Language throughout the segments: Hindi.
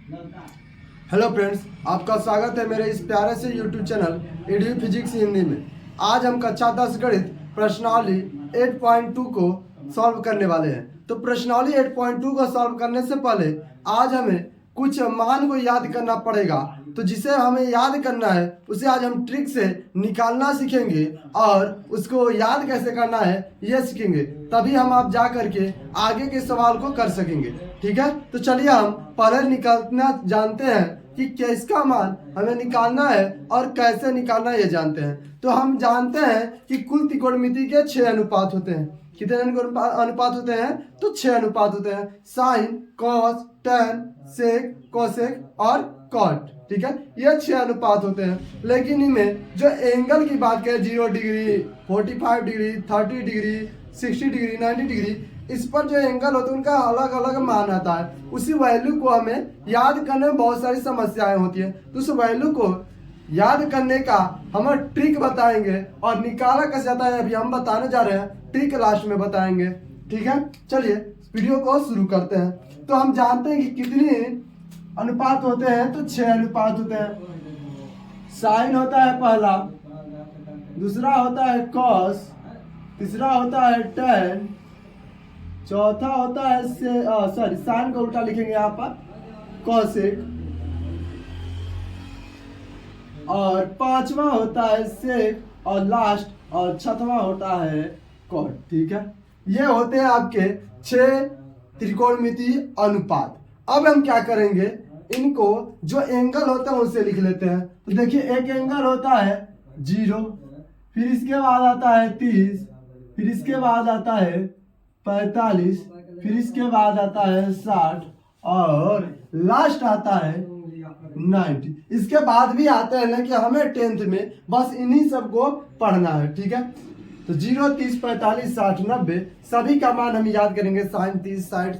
हेलो फ्रेंड्स, आपका स्वागत है मेरे इस प्यारे से YouTube channel edu physics Hindi में। आज हम कक्षा 10 गणित प्रश्नावली 8.2 को सॉल्व करने वाले हैं। तो प्रश्नावली 8.2 को सॉल्व करने से पहले आज हमें कुछ मान को याद करना पड़ेगा। तो जिसे हमें याद करना है उसे आज हम ट्रिक से निकालना सीखेंगे और उसको याद कैसे करना है ये सीखेंगे। तभी हम आप जा करके आगे के सवाल को कर सकेंगे। ठीक है, तो चलिए हम पहले निकालना जानते हैं कि किसका मान हमें निकालना है और कैसे निकालना है ये जानते हैं। तो हम जानते हैं कि कुल त्रिकोणमिति के 6 अनुपात होते हैं। कितने अनुपात होते हैं? तो 6 अनुपात होते हैं। साइन, कॉस, टैन, सेक, कोसेक और कॉट। ठीक है, ये 6 अनुपात होते हैं। लेकिन इनमें जो एंगल की बात करें 0 degree, 45 degree, 30 degree, 60 degree, 90 degree, इस पर जो एंगल होते हैं उनका अलग अलग मान आता है। उसी वैल्यू को हमें याद करने में बहुत सारी समस्याएं होती है। तो उस वैल्यू को याद करने का हम ट्रिक बताएंगे और निकाला कैसे जाता है अभी हम बताने जा रहे हैं। ट्रिक लास्ट में बताएंगे। ठीक है, चलिए वीडियो को शुरू करते हैं। तो हम जानते हैं कि कितनी अनुपात होते हैं? तो 6 अनुपात होते हैं। साइन होता है पहला, दूसरा होता है कॉस, तीसरा होता है टैन, चौथा होता है साइन को उल्टा लिखेंगे यहाँ पर कोसेक, और पांचवा होता है सेक, और लास्ट और छठवां होता है कॉट। ठीक है, ये होते हैं आपके 6 त्रिकोणमिति अनुपात। अब हम क्या करेंगे, इनको जो एंगल होता है उनसे लिख लेते हैं। तो देखिए, एक एंगल होता है 0, फिर इसके बाद आता है 30, फिर इसके बाद आता है 45, फिर इसके बाद आता है 60 और लास्ट आता है 90। इसके बाद भी आते हैं ना कि हमें 10th में बस इन्हीं सबको पढ़ना है। ठीक है, तो 0, 30, 45, 60, 90 सभी का मान हम याद करेंगे। साइन 30, साइन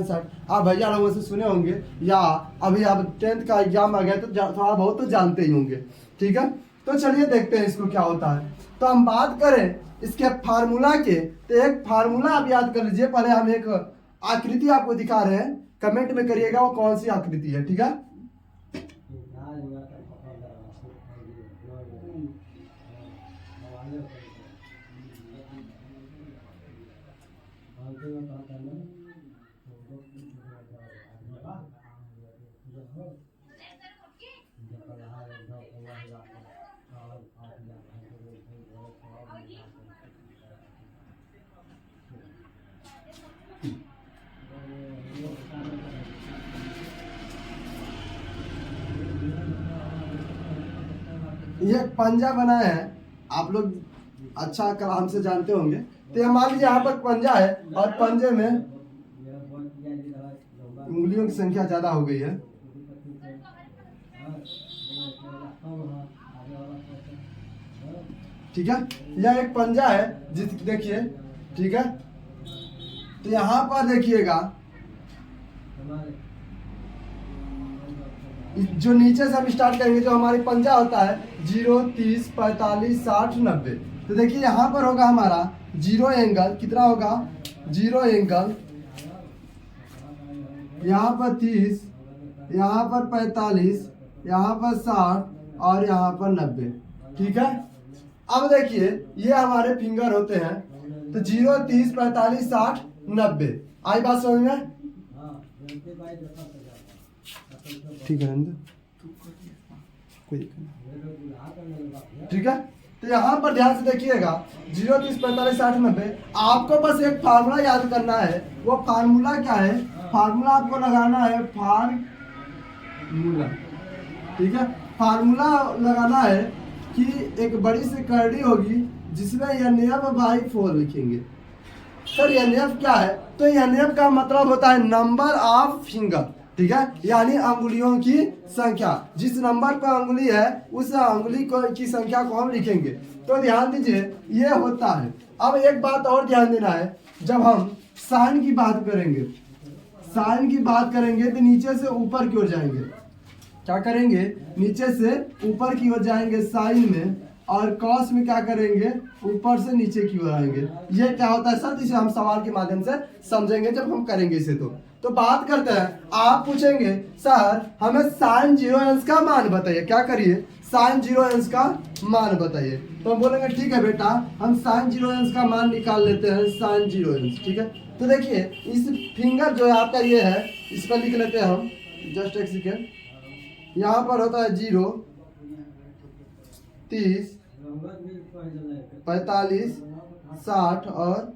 60 आप भैया लोगों से सुने होंगे या अभी आप 10th का एग्जाम आ गया तो थोड़ा बहुत तो जानते ही होंगे। ठीक है, तो चलिए देखते हैं इसको क्या होता है। तो हम बात करें इसके फार्मूला के, तो एक फार्मूला आप याद कर लीजिए। पहले हम एक आकृति आपको दिखा रहे हैं, कमेंट में करिएगा वो कौन सी आकृति है। ठीक है, ये पंजा बना है, आप लोग अच्छा कलाम से जानते होंगे। तो मान लीजिए यहाँ पर पंजा है और पंजे में उंगलियों की संख्या ज्यादा हो गई है। ठीक है, यह एक पंजा है जिस देखिए। ठीक है, तो यहाँ पर देखिएगा जो नीचे से हम स्टार्ट करेंगे, जो हमारी पंजा होता है 0, 30, 45, 60, 90। तो देखिए यहाँ पर होगा हमारा 0 एंगल, कितना होगा 0 एंगल, यहाँ पर 30, यहाँ पर 45, यहाँ पर 60 और यहाँ पर 90। ठीक है, अब देखिए ये हमारे फिंगर होते हैं। तो 0, 30, 45, 60, 90। आई बात समझ में? ठीक है, ठीक है, तो यहाँ पर ध्यान से देखिएगा 0, 30, 45, 60, 90। आपको बस एक फार्मूला याद करना है। वो फार्मूला क्या है? फार्मूला आपको लगाना है फार्मूला। ठीक है, फार्मूला लगाना है कि एक बड़ी सी करड़ी होगी जिसमें NF/4 लिखेंगे। सर NF क्या है? तो NF का मतलब होता है नंबर ऑफ फिंगर। ठीक है, यानी अंगुलियों की संख्या। जिस नंबर पर अंगुली है उस अंगुली की संख्या को हम लिखेंगे। तो ध्यान दीजिए ये होता है। अब एक बात और ध्यान देना है, जब हम साइन की बात करेंगे, साइन की बात करेंगे तो नीचे से ऊपर की ओर जाएंगे। क्या करेंगे? नीचे से ऊपर की ओर जाएंगे साइन में, और कॉस में क्या करेंगे? ऊपर से नीचे की ओर आएंगे। ये क्या होता है सर? इसे हम सवाल के माध्यम से समझेंगे जब हम करेंगे इसे। तो तो बात करते हैं, आप पूछेंगे सर हमें साइन 0 अंश का मान बताइए, क्या करिए साइन 0 अंश का मान बताइए। तो हम बोलेंगे ठीक है बेटा, हम साइन 0 अंश का मान निकाल लेते हैं, साइन 0 अंश। ठीक है, तो देखिए इस फिंगर जो है आपका ये है, इस पर लिख लेते हैं हम, जस्ट एक सेकेंड। यहाँ पर होता है 0, 30, 45, 60 और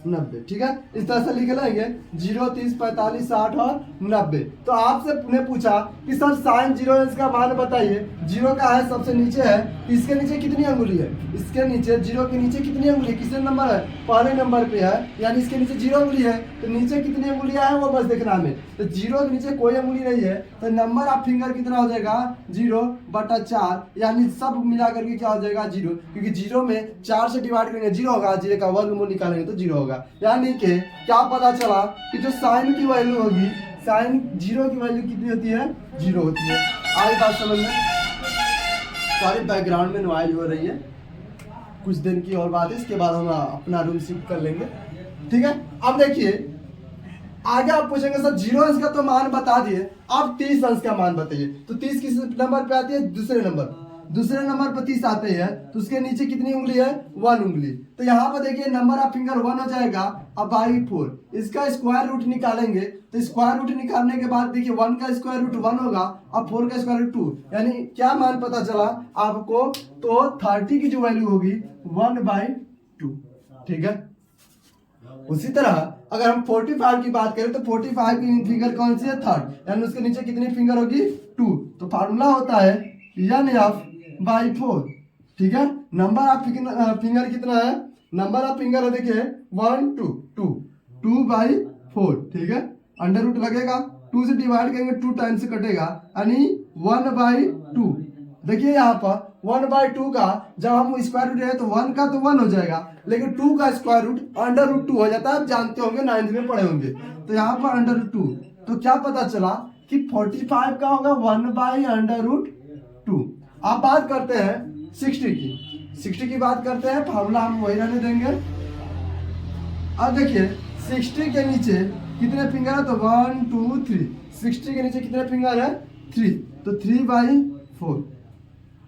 90। ठीक है, इस तरह से लिख लेंगे 0, 30, 45, 60 और 90। तो आपसे उन्हें पूछा कि सर साइन 0 अंश का मान बताइए। 0 का है सबसे नीचे है, इसके नीचे कितनी अंगुली है, इसके नीचे 0 के नीचे कितनी अंगुली, कितने नंबर है, पहले नंबर पे है, यानी इसके नीचे 0 अंगुली है। तो नीचे कितनी अंगुलियां हैं वो बस देखना हमें। तो 0 के नीचे कोई अंगुली नहीं है, तो नंबर ऑफ फिंगर कितना हो जाएगा 0/4, यानी सब मिला करके क्या हो जाएगा 0, क्योंकि 0 में 4 से डिवाइड करेंगे 0 होगा, 0 का वर्गमूल निकालेंगे तो 0 होगा। यानी कि क्या पता चला कि जो साइन की वैल्यू होगी, साइन 0 की वैल्यू कितनी होती है 0 होती है। आई बात समझ में? सॉरी बैकग्राउंड में नॉइज हो रही है, कुछ दिन की और बात है, इसके बाद हम अपना रूम शिफ्ट कर लेंगे। ठीक है, अब देखिए आगे आप पूछेंगे सर 0 अंश का तो मान बता दिए, अब 30 अंश का मान बताइए। तो 30 किस नंबर पे आती है, दूसरे नंबर पर 30 आते हैं, तो उसके नीचे कितनी उंगली है 1 उंगली। तो यहाँ पर देखिए नंबर ऑफ फिंगर 1 हो जाएगा, अब बाई 4 इसका स्क्वायर रूट निकालेंगे। तो स्क्वायर रूट निकालने के बाद देखिए 1 का स्क्वायर रूट 1 होगा, अब 4 का स्क्वायर रूट 2, यानी क्या मान पता चला आपको, तो 30 की जो वैल्यू होगी 1/2। ठीक है, उसी तरह अगर हम 45 की बात करें तो 45 की फिंगर कौन सी है 3rd, यानी उसके नीचे कितनी फिंगर होगी 2। तो फार्मूला होता है N/4। ठीक है, नंबर ऑफ फिंगर कितना है, नंबर ऑफ फिंगर है देखिए 1 2/4। ठीक है, अंडर रूट लगेगा, 2 से डिवाइड करेंगे 2 टाइम्स से कटेगा, यानी 1/2। देखिए यहाँ पर 1/2 का जब हम स्क्वायर रूट है तो 1 का तो 1 हो जाएगा, लेकिन 2 का स्क्वायर रूट अंडर रूट 2 हो जाता है, आप जानते होंगे 9th में पढ़े होंगे। तो यहाँ पर अंडर रूट 2, तो क्या पता चला कि 45 का होगा 1/√2। आप बात करते हैं 60 की बात करते हैं, फार्मूला हम वही रहने देंगे। अब देखिए 60 के नीचे कितने फिंगर है, तो 1 2 3। 60 के नीचे कितने फिंगर है 3, तो 3/4।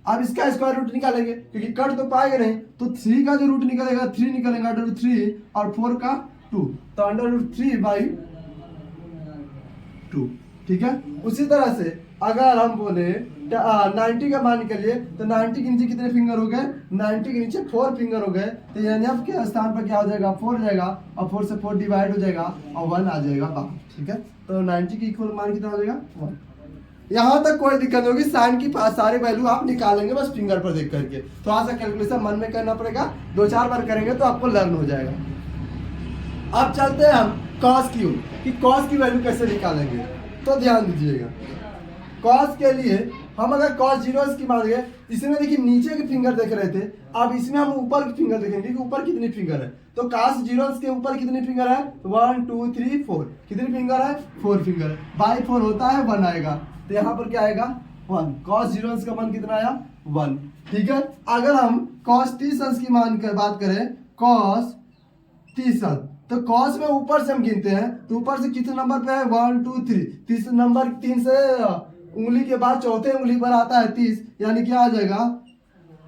अब इसका स्क्वायर रूट निकालेंगे, क्योंकि कट तो पाएगा नहीं, तो 3 का जो रूट निकलेगा 3 निकलेगा, अंडर रूट 3 और 4 का 2, तो अंडर रूट 3/2। ठीक है, उसी तरह से अगर हम बोले 90 का मान निकालिए, तो 90 के नीचे कितने फिंगर हो गए, 90 के नीचे 4 फिंगर हो गए, तो यानी एफ के स्थान पर क्या हो जाएगा 4 हो जाएगा, और 4 से 4 डिवाइड हो जाएगा और 1 आ जाएगा बाहर। ठीक है, तो 90 की इक्वल मान कितना हो जाएगा 1। यहाँ तक कोई दिक्कत होगी, साइन की सारे वैल्यू आप निकालेंगे बस फिंगर पर देख करके। थोड़ा सा कैलकुलेशन मन में करना पड़ेगा, 2-4 बार करेंगे तो आपको लर्न हो जाएगा। अब चलते हैं हम कॉस की ओर, कि कॉस की वैल्यू कैसे निकालेंगे। तो ध्यान दीजिएगा, कॉस के लिए हम अगर कॉस 0 की मान गए, इसमें देखिए नीचे के फिंगर देख रहे थे, अब इसमें हम ऊपर की फिंगर देखेंगे कि ऊपर कितनी फिंगर है। तो कॉस 0 के ऊपर कितनी फिंगर है 1 2 3 4, कितनी फिंगर है 4 फिंगर, बाई 4 होता है 1 आएगा, तो यहाँ पर क्या आएगा 1। कॉस 0 का मान कितना आया 1। ठीक है, अगर हम कॉस 30 की मान कर बात करें, कॉस 30, तो कॉस में ऊपर से हम गिनते हैं, तो ऊपर से कितने नंबर पे है 1 2 3, तीसरे नंबर 3 से उंगली के बाद चौथे उंगली पर आता है 30, यानी क्या आ जाएगा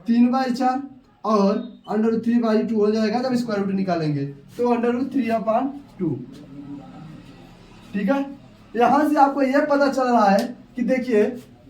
3/4 और अंडर 3/2 हो जाएगा जब स्क्वायर रूट निकालेंगे, तो अंडर 3/2। ठीक है, यहां से आपको यह पता चल रहा है कि देखिए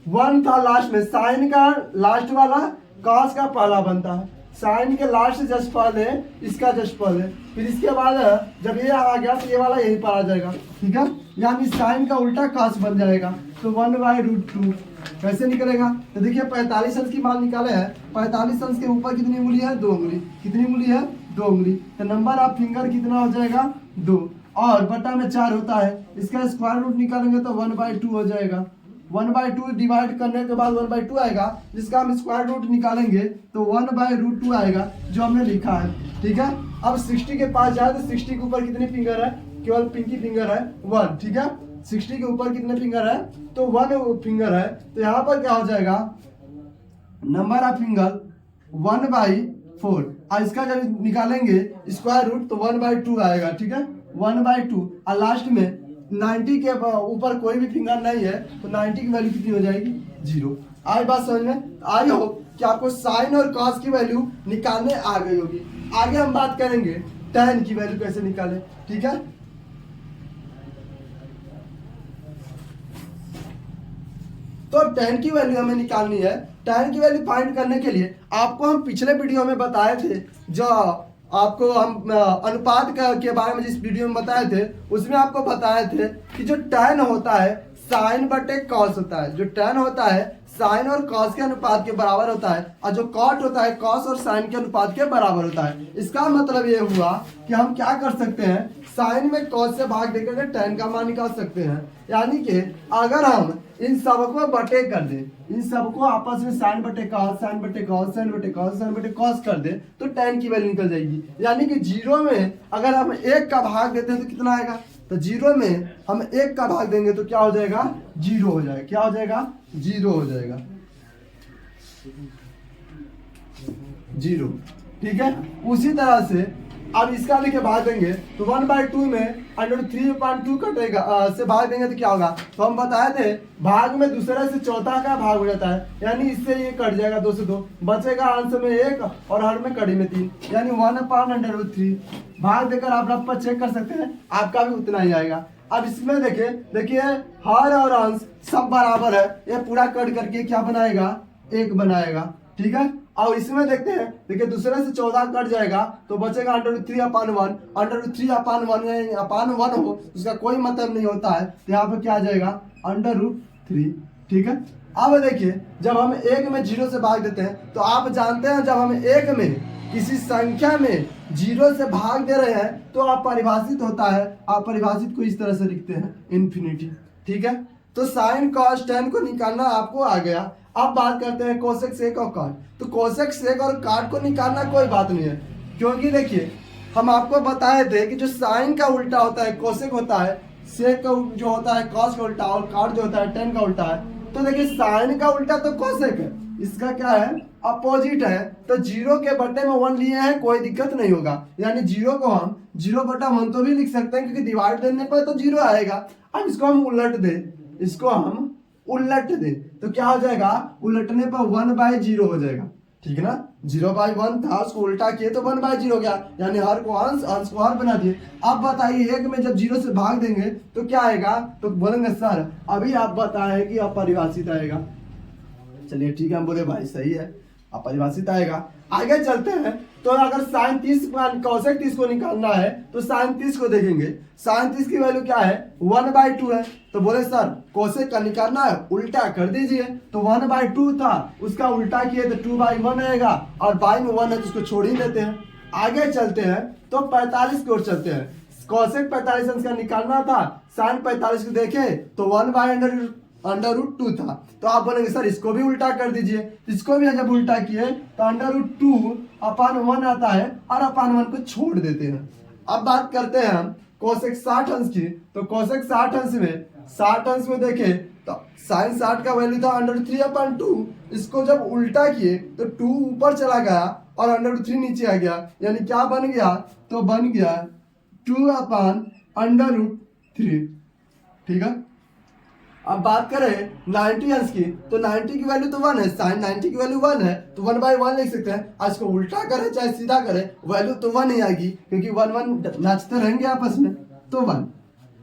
1 था लास्ट में, साइन का लास्ट वाला कॉस का पहला बनता है, साइन के लास्ट से जस्ट पहले इसका जस्ट पहले, फिर इसके बाद जब ये आ गया तो ये वाला यहीं पर आ जाएगा। ठीक है, यानी साइन का उल्टा कॉस बन जाएगा, तो 1/√2 कैसे निकलेगा। तो देखिए 45 अंश की मान निकाले हैं, 45 अंश के ऊपर कितनी उंगली है 2 उंगली, कितनी उंगली है 2 उंगली, तो नंबर ऑफ फिंगर कितना हो जाएगा 2, और बटा में 4 होता है, इसका स्क्वायर रूट निकालेंगे तो 1/2 हो जाएगा। 1/2 डिवाइड करने के बाद 1/2 आएगा, जिसका हम स्क्वायर रूट निकालेंगे तो 1/√2 आएगा, जो हमने लिखा है। ठीक है, अब 60 के पास जाए तो 60 के ऊपर कितनी फिंगर है, केवल पिंकी फिंगर है 1। ठीक है, 60 के ऊपर कितने फिंगर है, तो 1 फिंगर है, तो यहाँ पर क्या हो जाएगा नंबर ऑफ फिंगर 1/4, और इसका जब निकालेंगे स्क्वायर रूट तो 1/2 आएगा। ठीक है, 1/2 और लास्ट में 90 के ऊपर कोई भी फिंगर नहीं है तो 90 की वैल्यू कितनी हो जाएगी 0। आई बात समझ में? आई हो कि आपको साइन और कॉस की वैल्यू निकालने आ गई होगी। आगे हम बात करेंगे tan की वैल्यू कैसे निकालें, ठीक है। तो अब tan की वैल्यू हमें निकालनी है। tan की वैल्यू फाइंड करने के लिए आपको हम पिछले वीडियो में बताए थे, जो आपको हम अनुपात के बारे में जिस वीडियो में बताए थे उसमें आपको बताए थे कि जो tan होता है साइन बटे कॉस होता है। जो tan होता है साइन और कॉस के अनुपात के बराबर होता है और जो कॉट होता है कॉस और साइन के अनुपात के बराबर होता है। इसका मतलब ये हुआ कि हम क्या कर सकते हैं, साइन में कॉस से भाग देकर के tan का मान निकाल सकते हैं। यानी कि अगर हम इन सबको बटे कर दें, इन सबको आपस में साइन बटे कॉस, साइन बटे कॉस, साइन बटे कॉस, साइन बटे कॉस कर दें तो tan की वैल्यू निकल जाएगी। यानी कि 0 में अगर हम 1 का भाग देते हैं तो कितना आएगा, तो 0 में हम 1 का भाग देंगे तो क्या हो जाएगा 0 हो जाएगा। क्या हो जाएगा 0 हो जाएगा 0, ठीक है। उसी तरह से अब इसका लेके भाग देंगे तो 1/2 में √3/2 कटेगा से भाग देंगे तो क्या होगा, तो हम बताए थे भाग में दूसरे से चौथा का भाग हो जाता है, यानी इससे ये कट जाएगा 2 से 2, बचेगा अंश में 1 और हर में कड़ी में 3, यानी 1/√3 भाग देकर आप रफ चेक कर सकते हैं, आपका भी उतना ही आएगा। अब इसमें देखिए हर और अंश सब बराबर है, ये पूरा कट करके क्या बनाएगा 1 बनाएगा, ठीक है। और इसमें देखते हैं, देखिए दूसरे से 14 कट जाएगा तो बचेगा √3/1। √3/1 हो उसका कोई मतलब नहीं होता है, तो यहाँ पे क्या आ जाएगा √3, ठीक है। अब देखिए जब हम 1 में 0 से भाग देते हैं तो आप जानते हैं जब हम 1 में किसी संख्या में 0 से भाग दे रहे हैं तो आप परिभाषित होता है, आप परिभाषित को इस तरह से लिखते हैं इन्फिनिटी, ठीक है। तो साइन कॉस tan को निकालना आपको आ गया। अब बात करते हैं कोसेक सेक और काट। तो कोसेक सेक और काट को निकालना कोई बात नहीं है, क्योंकि देखिए हम आपको बताए थे कि जो साइन का उल्टा होता है कोसेक होता है, सेक का जो होता है कॉस का उल्टा, और काट जो होता है tan का उल्टा है। तो देखिए साइन का उल्टा तो कोसेक है, इसका क्या है अपोजिट है, तो 0 के बटे में 1 लिए हैं, कोई दिक्कत नहीं होगा। यानी 0 को हम 0/1 तो भी लिख सकते हैं, क्योंकि डिवाइड देने पर तो 0 आएगा। अब इसको हम उलट दें, इसको हम उलट दें तो क्या हो जाएगा, उलटने पर 1/0 हो जाएगा, ठीक है ना। 0/1 था उसको उल्टा किए तो 1/0 हो गया, यानी हर को अंश, अंश को हर बना दिए। अब बताइए 1 में जब 0 से भाग देंगे तो क्या आएगा, तो बोलेंगे सर अभी आप बताएं कि अपरिभाषित आएगा। चलिए ठीक है, हम बोले भाई सही है अपरिभाषित आएगा। आगे चलते हैं, तो अगर साइन 30 कोसेक 30 को निकालना है तो साइन 30 को देखेंगे। साइन 30 की वैल्यू क्या है 1/2 है, तो बोले सर कोसेक का निकालना है उल्टा कर दीजिए। तो 1/2 था उसका उल्टा किए तो 2/1 आएगा, और बाई में 1 है तो उसको छोड़ ही देते हैं। आगे चलते हैं तो 45 की ओर चलते हैं। कोसेक 45 अंश का निकालना था, साइन 45 को देखे तो 1/√2 था, तो आप बोलेंगे सर इसको भी उल्टा कर दीजिए। इसको भी जब उल्टा किए तो √2/1 आता है और अपान 1 को छोड़ देते हैं। अब बात करते हैं हम कोसेक 60 अंश की। तो कोसेक 60 अंश में देखें तो साइन 60 का वैल्यू था √3/2, इसको जब उल्टा किए तो 2 ऊपर चला गया और √3 नीचे आ गया, यानी क्या बन गया, तो बन गया 2/√3, ठीक है। अब बात करें 90 अंश की, तो 90 की वैल्यू तो 1 है, साइन 90 की वैल्यू 1 है, तो 1/1 लिख सकते हैं। आज को उल्टा करें चाहे सीधा करें वैल्यू तो 1 ही आएगी, क्योंकि 1 नाचते रहेंगे आपस में, तो 1।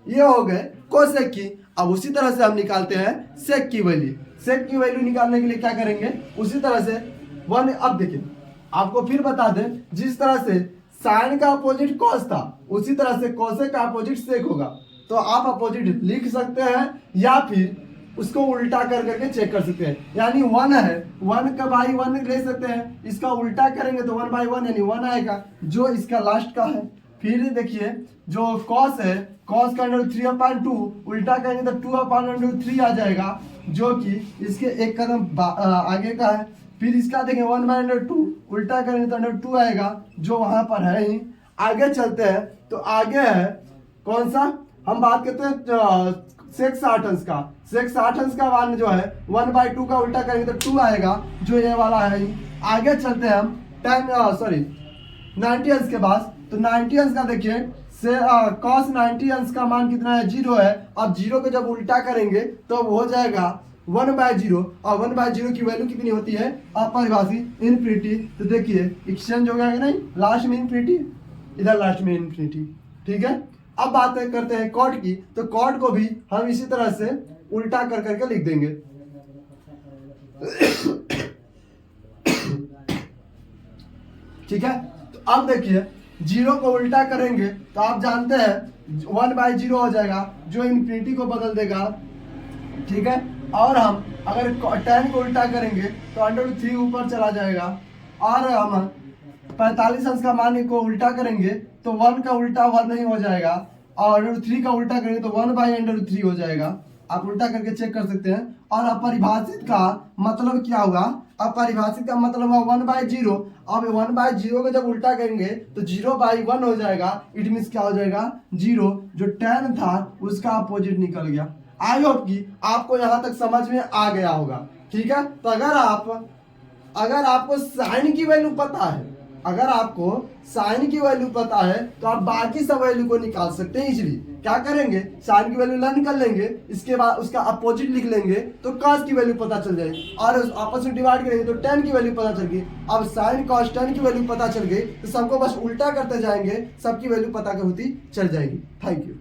ये हो गए कोसेक की। अब उसी तरह से हम निकालते हैं सेक की वैल्यू। सेक की वैल्यू निकालने के लिए क्या करेंगे, उसी तरह से 1। अब देखिए आपको फिर बता दें, जिस तरह से साइन का अपोजिट कॉस था उसी तरह से कोसेक का अपोजिट सेक होगा। तो आप अपोजिट लिख सकते हैं या फिर उसको उल्टा कर करके चेक कर सकते हैं। यानी 1 है, 1/1 ले सकते हैं, इसका उल्टा करेंगे तो 1/1 यानी 1 आएगा, जो इसका लास्ट का है। फिर देखिए जो कॉस है, कॉस का √3/2 उल्टा करेंगे तो 2/√3 आ जाएगा, जो कि इसके एक कदम आगे का है। फिर इसका देखें 1/2 उल्टा करेंगे तो √2 आएगा, जो वहां पर है ही। आगे चलते हैं, तो आगे है कौन सा, हम बात करते हैं सेक 60 अंश का। सेक 60 अंश का मान जो है 1/2 का उल्टा करेंगे तो 2 आएगा, जो ये वाला है ही। आगे चलते हैं हम 90 अंश के पास। तो 90 अंश का देखिए से cos 90 अंश का मान कितना है, 0 है। अब 0 को जब उल्टा करेंगे तो वो हो जाएगा 1/0, और 1/0 की वैल्यू कितनी होती है, अपरिभाषित, इनफिनिटी। तो देखिए एक्सचेंज हो गया कि नहीं, लास्ट में इनफिनिटी, इधर लास्ट में इनफिनिटी, ठीक है। अब बात करते हैं कॉट की, तो कॉट को भी हम इसी तरह से उल्टा कर करके लिख देंगे। ठीक है, तो अब देखिए 0 को उल्टा करेंगे तो आप जानते हैं 1/0 हो जाएगा, जो इनफिनिटी को बदल देगा, ठीक है। और हम अगर tan को उल्टा करेंगे तो √3 ऊपर चला जाएगा, और हम 45 अंश का मान को उल्टा करेंगे तो 1 का उल्टा 1 नहीं हो जाएगा, और √3 का उल्टा करेंगे तो 1/√3 हो जाएगा। आप उल्टा करके चेक कर सकते हैं। और अपरिभाषित का मतलब क्या हुआ, अपरिभाषित का मतलब हुआ 1/0। अब 1/0 को जब उल्टा करेंगे तो 0/1 हो जाएगा। इट मीन्स क्या हो जाएगा, 0। जो tan था उसका अपोजिट निकल गया। आई होप कि आपको यहाँ तक समझ में आ गया होगा, ठीक है। तो अगर आपको साइन की वैल्यू पता है, अगर आपको साइन की वैल्यू पता है तो आप बाकी सब वैल्यू को निकाल सकते हैं इजीली। क्या करेंगे, साइन की वैल्यू लर्न कर लेंगे, इसके बाद उसका अपोजिट लिख लेंगे तो cos की वैल्यू पता चल जाएगी, और उस आपस में डिवाइड करेंगे तो tan की वैल्यू पता चल गई। अब साइन cos tan की वैल्यू पता चल गई तो सबको बस उल्टा करते जाएंगे, सबकी वैल्यू पता होती चल जाएगी। Thank you.